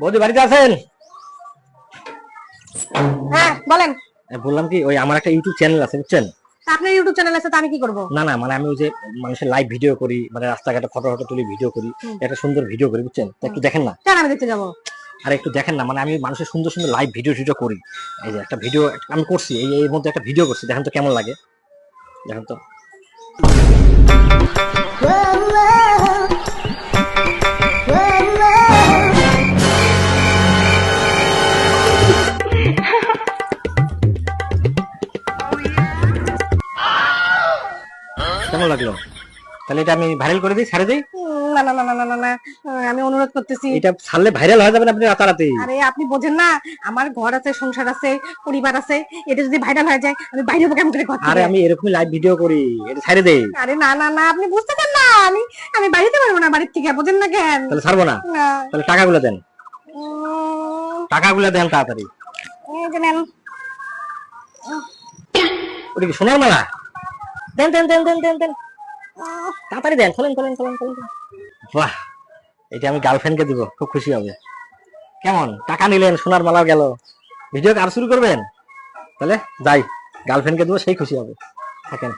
বৌদি বাড়িতে আছেন? হ্যাঁ বলেন। বললাম কি, ওই আমার একটা ইউটিউব চ্যানেল আছে বুঝছেন। আপনার ইউটিউব চ্যানেল আছে, তো আমি কি করব? না না, মানে আমি ওই যে মানুষের লাইভ ভিডিও করি, মানে রাস্তাঘাটে ফটো ফটো তুলি, ভিডিও করি, একটা সুন্দর ভিডিও করি বুঝছেন, তা একটু দেখেন না। কেন আমি দেখতে যাব? আরে একটু দেখেন না, মানে আমি মানুষের সুন্দর সুন্দর লাইভ ভিডিও টিডিও করি। এই যে একটা ভিডিও আমি করছি, এই এর মধ্যে একটা ভিডিও করছি, দেখেন তো কেমন লাগে, দেখেন তো। কেমন লাগলো? তাহলে এটা আমি ভাইরাল করে দিই, ছাড়ে দিই। না না না না না না না, আমি অনুরোধ করতেছি। এটা ছাড়লে ভাইরাল হয়ে যাবেন আপনি রাতারাতি। আরে আপনি বোঝেন না, আমার ঘর আছে, সংসার আছে, পরিবার আছে। এটা যদি ভাইরাল হয়ে যায়, আমি বাইরে কেমন করে কথা? আরে আমি এরকমই লাইভ ভিডিও করি, এটা ছাড়ে দেই। আরে না না না, আপনি বুঝতেছেন না, আমি বাড়িতে পারবো না, বাড়ির থেকে বোঝেন না কেন? তাহলে ছাড়বো না। না। তাহলে টাকাগুলো দেন, টাকাগুলো দেন তাড়াতাড়ি। এই যে নেন। ওটা কি সোনার মালা? দেন দেন দেন দেন দেন দেন, তাড়াতাড়ি দেন, খোলেন খোলেন খোলেন খোলেন। বাহ, এটা আমি গার্লফ্রেন্ডকে দিব, খুব খুশি হবে। কেমন, টাকা নিলেন, সোনার মালাও গেল, ভিডিও আর শুরু করবেন? তাহলে যাই, গার্লফ্রেন্ডকে দেবো, সেই খুশি হবে। থাকেন।